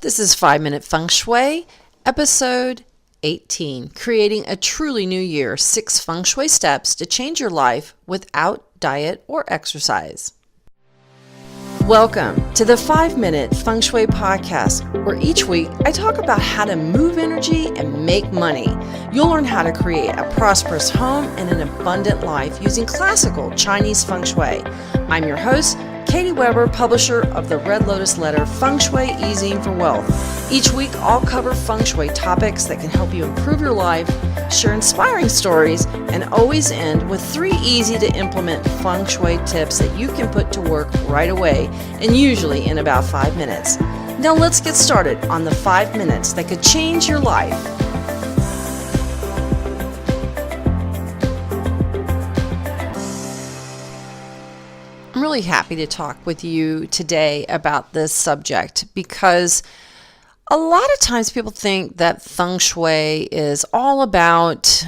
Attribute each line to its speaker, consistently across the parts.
Speaker 1: This is 5 Minute Feng Shui, episode 18, Creating a Truly New Year, 6 Feng Shui Steps to Change Your Life Without Diet or Exercise. Welcome to the 5 Minute Feng Shui podcast, where each week I talk about how to move energy and make money. You'll learn how to create a prosperous home and an abundant life using classical Chinese Feng Shui. I'm your host, Katie Weber, publisher of the Red Lotus Letter, Feng Shui Easing for Wealth. Each week, I'll cover Feng Shui topics that can help you improve your life, share inspiring stories, and always end with 3 easy-to-implement Feng Shui tips that you can put to work right away, and usually in about 5 minutes. Now let's get started on the 5 minutes that could change your life. I'm really happy to talk with you today about this subject because a lot of times people think that Feng Shui is all about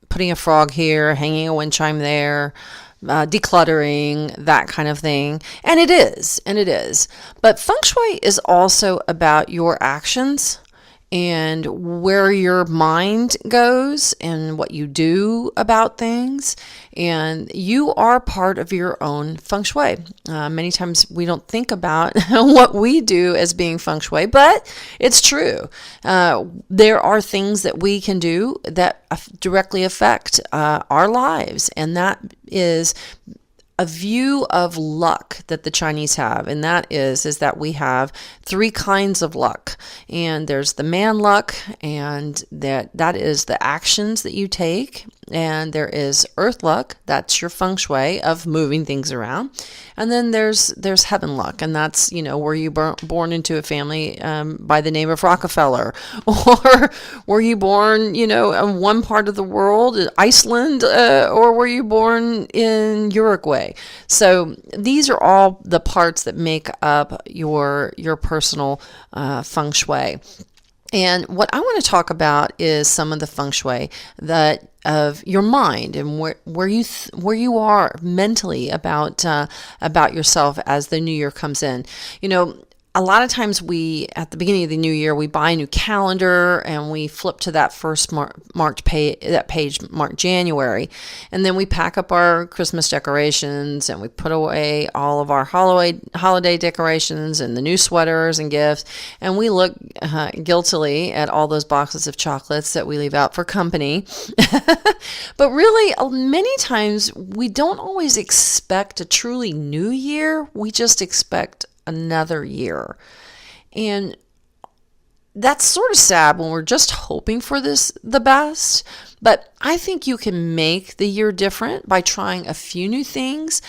Speaker 1: putting a frog here, hanging a wind chime there, decluttering, that kind of thing. And it is. But Feng Shui is also about your actions and where your mind goes and what you do about things. And you are part of your own Feng Shui. Many times we don't think about what we do as being Feng Shui, but it's true. There are things that we can do that directly affect our lives, and that is a view of luck that the Chinese have, and that is that we have 3 kinds of luck. And there's the man luck, and that is the actions that you take. And there is earth luck, that's your Feng Shui of moving things around. And then there's heaven luck, and that's, were you born into a family by the name of Rockefeller, or were you born, in one part of the world, Iceland, or were you born in Uruguay? So these are all the parts that make up your personal Feng Shui. And what I want to talk about is some of the Feng Shui that of your mind and where you are mentally about yourself as the new year comes in. A lot of times at the beginning of the new year, we buy a new calendar and we flip to that first page marked January. And then we pack up our Christmas decorations and we put away all of our holiday decorations and the new sweaters and gifts. And we look guiltily at all those boxes of chocolates that we leave out for company. But really, many times we don't always expect a truly new year. We just expect another year. And that's sort of sad when we're just hoping for the best. But I think you can make the year different by trying a few new things.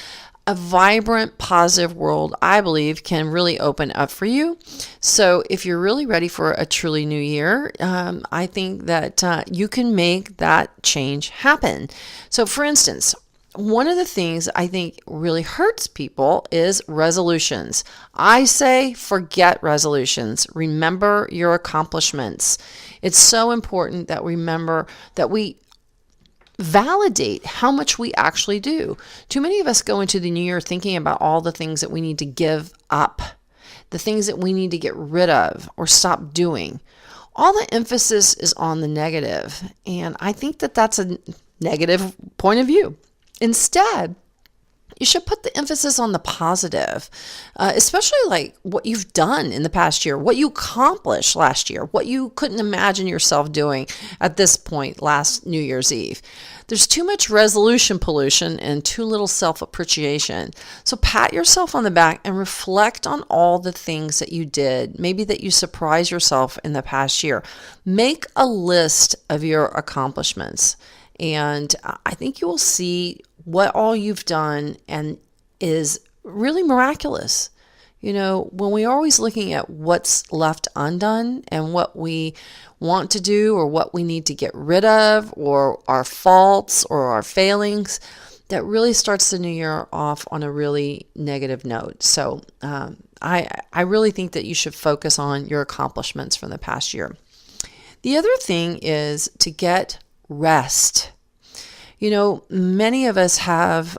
Speaker 1: A vibrant, positive world, I believe, can really open up for you. So if you're really ready for a truly new year, I think that you can make that change happen. So for instance, one of the things I think really hurts people is resolutions. I say forget resolutions. Remember your accomplishments. It's so important that we remember that we validate how much we actually do. Too many of us go into the new year thinking about all the things that we need to give up, the things that we need to get rid of or stop doing. All the emphasis is on the negative, and I think that that's a negative point of view. Instead, you should put the emphasis on the positive, especially like what you've done in the past year, what you accomplished last year, what you couldn't imagine yourself doing at this point last New Year's Eve. There's too much resolution pollution and too little self-appreciation. So pat yourself on the back and reflect on all the things that you did, maybe that you surprised yourself in the past year. Make a list of your accomplishments. And I think you will see what all you've done and is really miraculous. When we're always looking at what's left undone and what we want to do or what we need to get rid of or our faults or our failings, that really starts the new year off on a really negative note. So I really think that you should focus on your accomplishments from the past year. The other thing is to get rest. Many of us have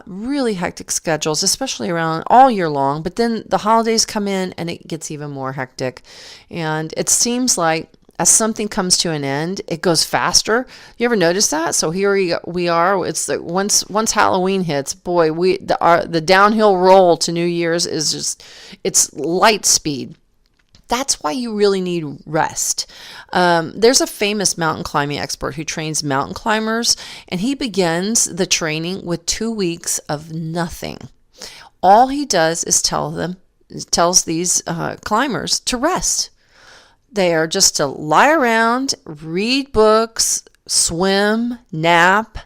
Speaker 1: really hectic schedules, especially around all year long, but then the holidays come in and it gets even more hectic. And it seems like as something comes to an end, it goes faster. You ever notice that? So here we are. It's like once Halloween hits, boy, the downhill roll to New Year's is it's light speed. That's why you really need rest. There's a famous mountain climbing expert who trains mountain climbers, and he begins the training with 2 weeks of nothing. All he does is tells these climbers to rest. They are just to lie around, read books, swim, nap,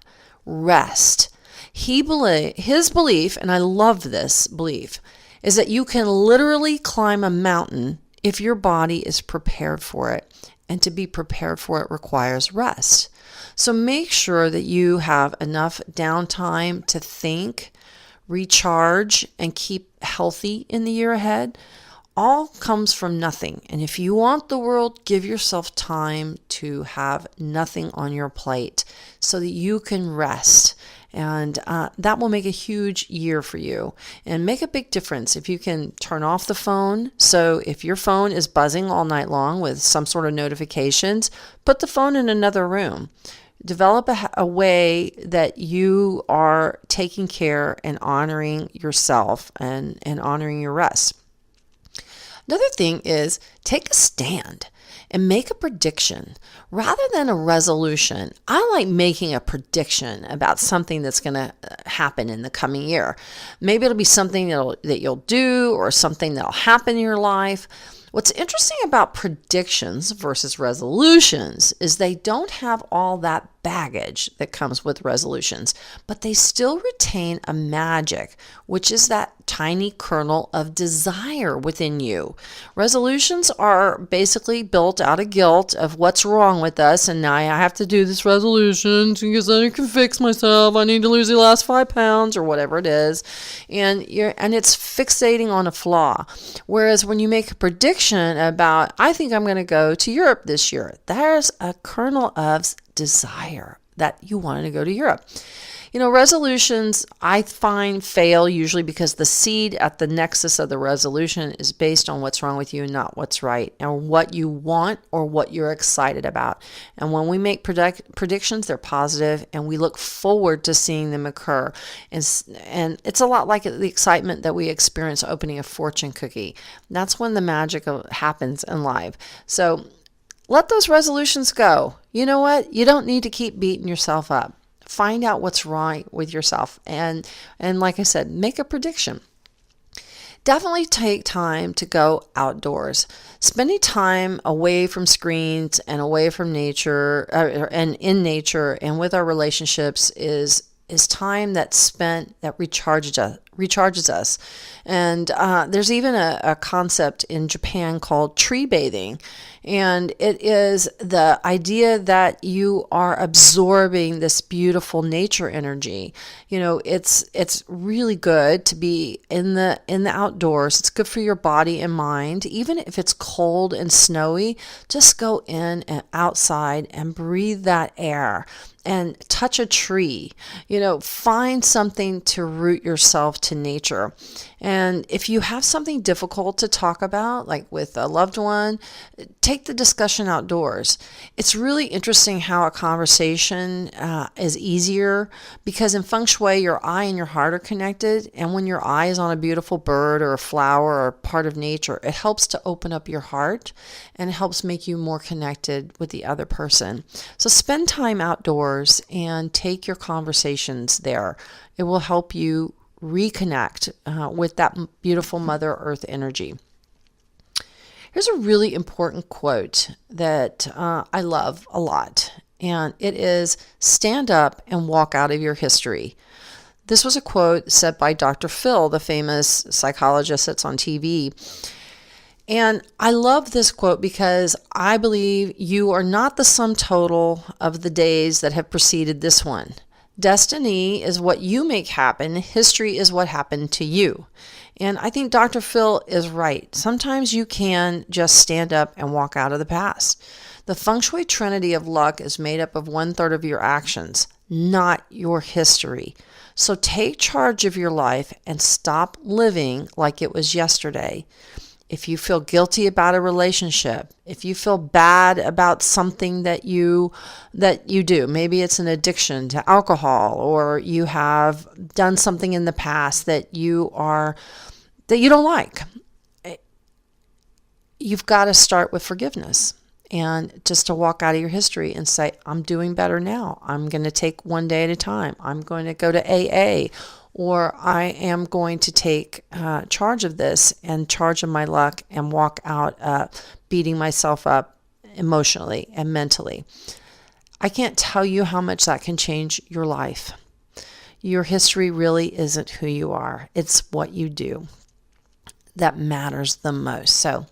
Speaker 1: rest. His belief, and I love this belief, is that you can literally climb a mountain if your body is prepared for it. And to be prepared for it requires rest. So make sure that you have enough downtime to think, recharge, and keep healthy in the year ahead. All comes from nothing. And if you want the world, give yourself time to have nothing on your plate so that you can rest. And that will make a huge year for you and make a big difference if you can turn off the phone. So if your phone is buzzing all night long with some sort of notifications, put the phone in another room. Develop a way that you are taking care and honoring yourself and honoring your rest. Another thing is take a stand and make a prediction rather than a resolution. I like making a prediction about something that's going to happen in the coming year. Maybe it'll be something that you'll do or something that'll happen in your life. What's interesting about predictions versus resolutions is they don't have all that baggage that comes with resolutions, but they still retain a magic, which is that tiny kernel of desire within you. Resolutions are basically built out of guilt of what's wrong with us, and now I have to do this resolution because I can fix myself. I need to lose the last 5 pounds or whatever it is, and it's fixating on a flaw. Whereas when you make a prediction about, I think I'm going to go to Europe this year, there's a kernel of desire that you wanted to go to Europe. Resolutions I find fail usually because the seed at the nexus of the resolution is based on what's wrong with you and not what's right, and what you want or what you're excited about. And when we make predictions, they're positive and we look forward to seeing them occur. And it's a lot like the excitement that we experience opening a fortune cookie. That's when the magic happens in life. So let those resolutions go. You know what? You don't need to keep beating yourself up. Find out what's wrong with yourself. And like I said, make a prediction. Definitely take time to go outdoors. Spending time away from screens and away from nature and in nature and with our relationships is time that's spent that recharges us. And there's even a concept in Japan called tree bathing. And it is the idea that you are absorbing this beautiful nature energy. It's really good to be in the outdoors. It's good for your body and mind. Even if it's cold and snowy, just go in and outside and breathe that air and touch a tree. Find something to root yourself to nature. And if you have something difficult to talk about, like with a loved one, take the discussion outdoors. It's really interesting how a conversation is easier because in Feng Shui, your eye and your heart are connected. And when your eye is on a beautiful bird or a flower or part of nature, it helps to open up your heart and it helps make you more connected with the other person. So spend time outdoors and take your conversations there. It will help you reconnect with that beautiful Mother Earth energy. Here's a really important quote that I love a lot, and it is, "Stand up and walk out of your history." This was a quote said by Dr. Phil, the famous psychologist that's on TV. And I love this quote because I believe you are not the sum total of the days that have preceded this one. Destiny is what you make happen. History is what happened to you. And I think Dr. Phil is right. Sometimes you can just stand up and walk out of the past. The Feng Shui trinity of luck is made up of 1/3 of your actions. not your history. So take charge of your life and stop living like it was yesterday. If you feel guilty about a relationship, if you feel bad about something that you do, maybe it's an addiction to alcohol, or you have done something in the past that you don't like, you've got to start with forgiveness. And just to walk out of your history and say, I'm doing better now. I'm going to take one day at a time. I'm going to go to AA, or I am going to take charge of this and charge of my luck and walk out beating myself up emotionally and mentally. I can't tell you how much that can change your life. Your history really isn't who you are. It's what you do that matters the most. So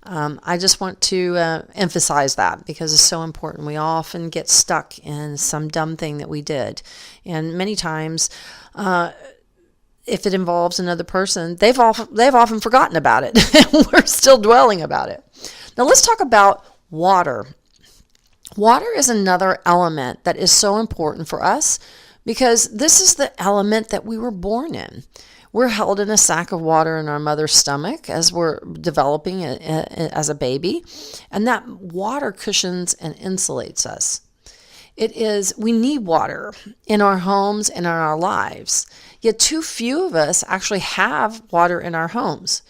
Speaker 1: I just want to emphasize that because it's so important. We often get stuck in some dumb thing that we did. And many times, if it involves another person, they've often forgotten about it. And we're still dwelling about it. Now let's talk about water. Water is another element that is so important for us because this is the element that we were born in. We're held in a sack of water in our mother's stomach as we're developing as a baby, and that water cushions and insulates us. We need water in our homes and in our lives, yet too few of us actually have water in our homes.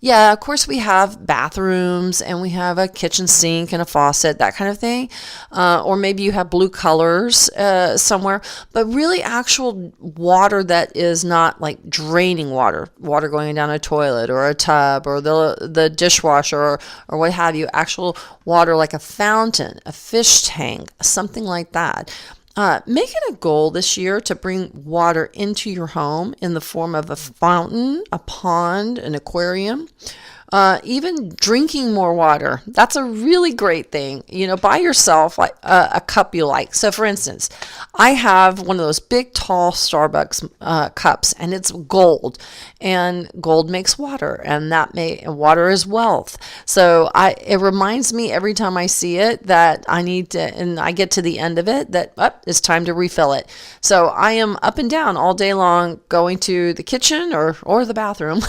Speaker 1: Yeah, of course we have bathrooms and we have a kitchen sink and a faucet, that kind of thing. Or maybe you have blue colors somewhere. But really actual water that is not like draining water going down a toilet or a tub or the dishwasher or what have you. Actual water like a fountain, a fish tank, something like that. Make it a goal this year to bring water into your home in the form of a fountain, a pond, an aquarium. Even drinking more water. That's a really great thing. Buy yourself like a cup you like. So for instance, I have one of those big, tall Starbucks cups, and it's gold. And gold makes water, and water is wealth. So it reminds me every time I see it that I need to, and I get to the end of it, that it's time to refill it. So I am up and down all day long, going to the kitchen or the bathroom,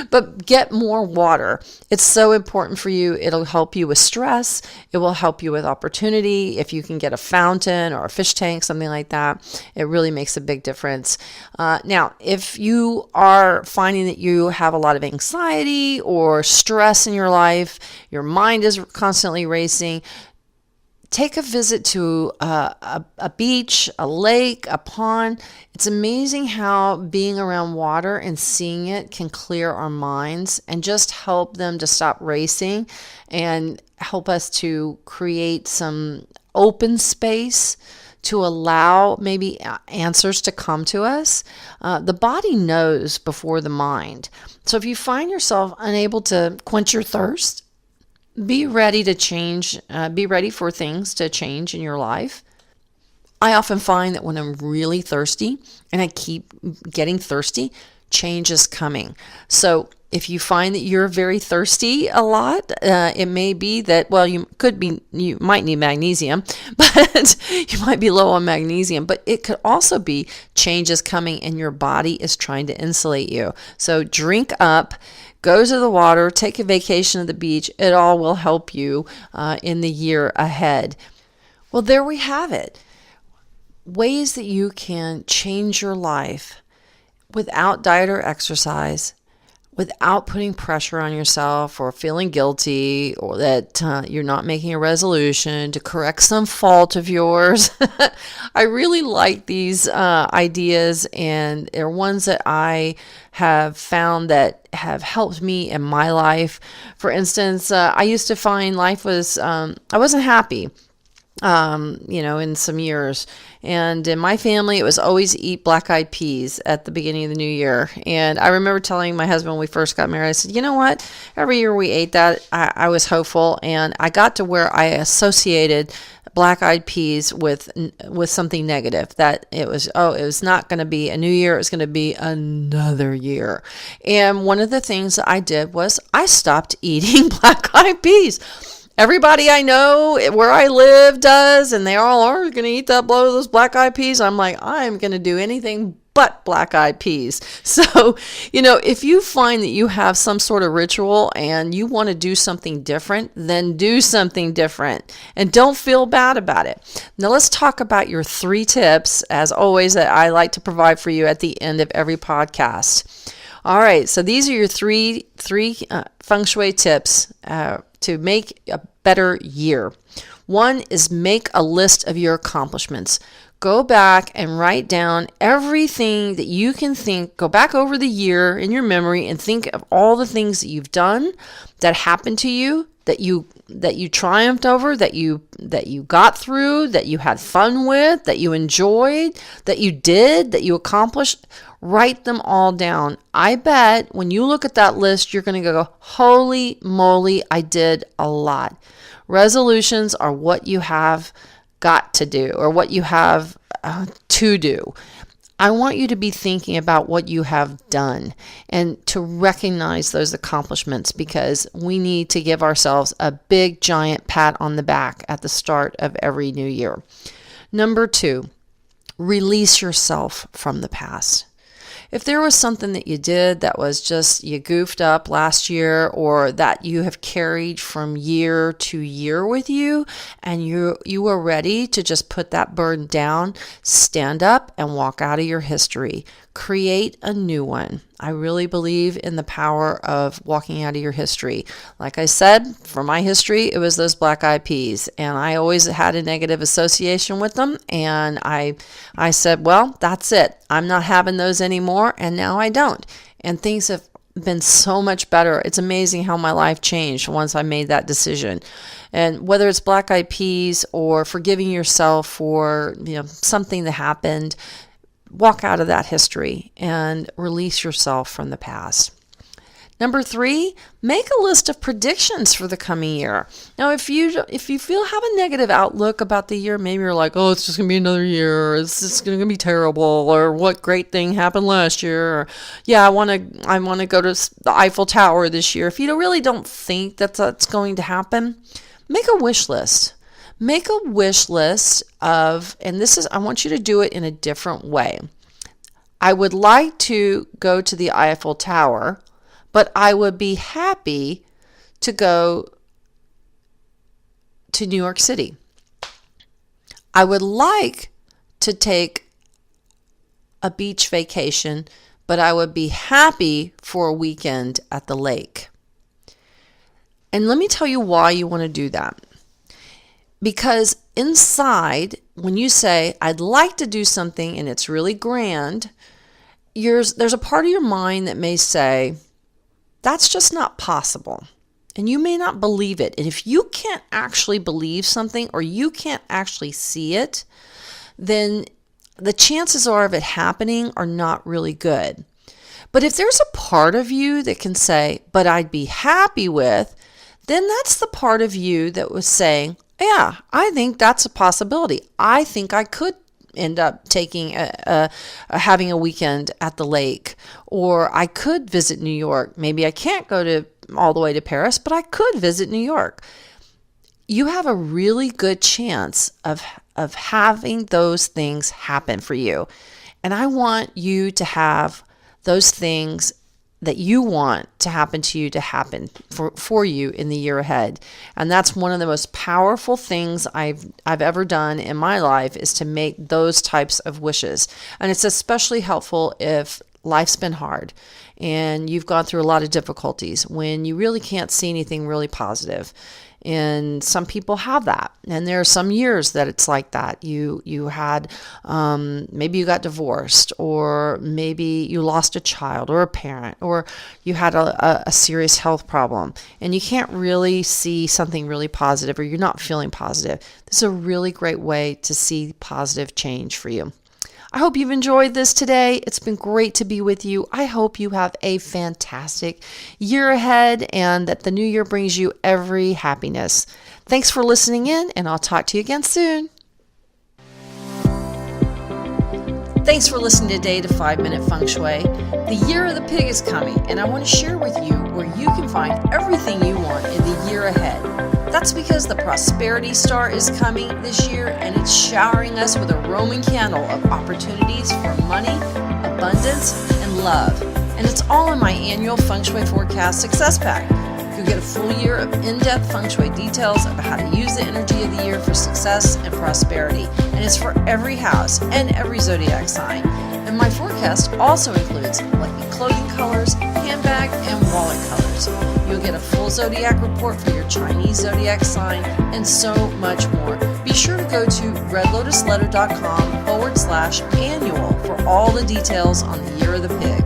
Speaker 1: but get more water. It's so important for you. It'll help you with stress. It will help you with opportunity. If you can get a fountain or a fish tank, something like that, it really makes a big difference. Now, if you are finding that you have a lot of anxiety or stress in your life, your mind is constantly racing, take a visit to a beach, a lake, a pond. It's amazing how being around water and seeing it can clear our minds and just help them to stop racing and help us to create some open space to allow maybe answers to come to us. The body knows before the mind. So if you find yourself unable to quench your thirst, be ready to change, be ready for things to change in your life. I often find that when I'm really thirsty and I keep getting thirsty, change is coming. So if you find that you're very thirsty a lot, it may be that, you might need magnesium, but you might be low on magnesium, but it could also be change is coming and your body is trying to insulate you. So drink up. Go to the water, take a vacation at the beach. It all will help you in the year ahead. Well, there we have it. Ways that you can change your life without diet or exercise, without putting pressure on yourself or feeling guilty or that you're not making a resolution to correct some fault of yours. I really like these ideas, and they're ones that I have found that have helped me in my life. For instance, I used to find life was, I wasn't happy. In some years. And in my family, it was always eat black-eyed peas at the beginning of the new year. And I remember telling my husband when we first got married, I said, you know what? Every year we ate that, I was hopeful. And I got to where I associated black-eyed peas with something negative, that it was not going to be a new year, it was going to be another year. And one of the things that I did was I stopped eating black-eyed peas. everybody I know where I live does, and they all are going to eat that blow of those black-eyed peas. I'm like, I'm going to do anything but black-eyed peas. So, if you find that you have some sort of ritual and you want to do something different, then do something different and don't feel bad about it. Now let's talk about your 3 tips, as always, that I like to provide for you at the end of every podcast. All right, so these are your three Feng Shui tips to make a better year. 1 is make a list of your accomplishments. Go back and write down everything that you can think. Go back over the year in your memory and think of all the things that you've done, that happened to you, that you triumphed over, that you got through, that you had fun with, that you enjoyed, that you did, that you accomplished. Write them all down. I bet when you look at that list, you're going to go, holy moly, I did a lot. Resolutions are what you have got to do, or what you have to do. I want you to be thinking about what you have done and to recognize those accomplishments, because we need to give ourselves a big giant pat on the back at the start of every new year. Number 2, release yourself from the past. If there was something that you did that was just you goofed up last year, or that you have carried from year to year with you, and you are ready to just put that burden down, stand up and walk out of your history. Create a new one. I really believe in the power of walking out of your history. Like I said, for my history, it was those black-eyed peas, and I always had a negative association with them, and I said, well, that's it. I'm not having those anymore, and now I don't. And things have been so much better. It's amazing how my life changed once I made that decision. And whether it's black-eyed peas or forgiving yourself for something that happened, walk out of that history and release yourself from the past. Number 3, make a list of predictions for the coming year. Now, if you have a negative outlook about the year, maybe you're like, oh, it's just going to be another year, or it's just going to be terrible, or what great thing happened last year, or yeah, I want to go to the Eiffel Tower this year. If you really don't think that's going to happen, make a wish list. Make a wish list of, and I want you to do it in a different way. I would like to go to the Eiffel Tower, but I would be happy to go to New York City. I would like to take a beach vacation, but I would be happy for a weekend at the lake. And let me tell you why you want to do that. Because inside, when you say, I'd like to do something and it's really grand, there's a part of your mind that may say, that's just not possible. And you may not believe it. And if you can't actually believe something, or you can't actually see it, then the chances of it happening are not really good. But if there's a part of you that can say, but I'd be happy with, then that's the part of you that was saying, yeah, I think that's a possibility. I think I could end up taking having a weekend at the lake, or I could visit New York. Maybe I can't go all the way to Paris, but I could visit New York. You have a really good chance of having those things happen for you. And I want you to have those things that you want to happen to you to happen for you in the year ahead. And that's one of the most powerful things I've ever done in my life, is to make those types of wishes. And it's especially helpful if life's been hard and you've gone through a lot of difficulties, when you really can't see anything really positive. And some people have that. And there are some years that it's like that. You had, maybe you got divorced, or maybe you lost a child or a parent, or you had a serious health problem, and you can't really see something really positive, or you're not feeling positive. This is a really great way to see positive change for you. I hope you've enjoyed this today. It's been great to be with you. I hope you have a fantastic year ahead, and that the new year brings you every happiness. Thanks for listening in, and I'll talk to you again soon. Thanks for listening today to 5-Minute Feng Shui. The Year of the Pig is coming, and I want to share with you where you can find everything you want in the year ahead. That's because the prosperity star is coming this year, and it's showering us with a Roman candle of opportunities for money, abundance, and love. And it's all in my annual Feng Shui Forecast Success Pack. You'll get a full year of in-depth Feng Shui details about how to use the energy of the year for success and prosperity. And it's for every house and every zodiac sign. And my forecast also includes lucky clothing colors, handbag, and wallet colors. You'll get a full zodiac report for your Chinese zodiac sign and so much more. Be sure to go to redlotusletter.com/annual for all the details on the year of the pig.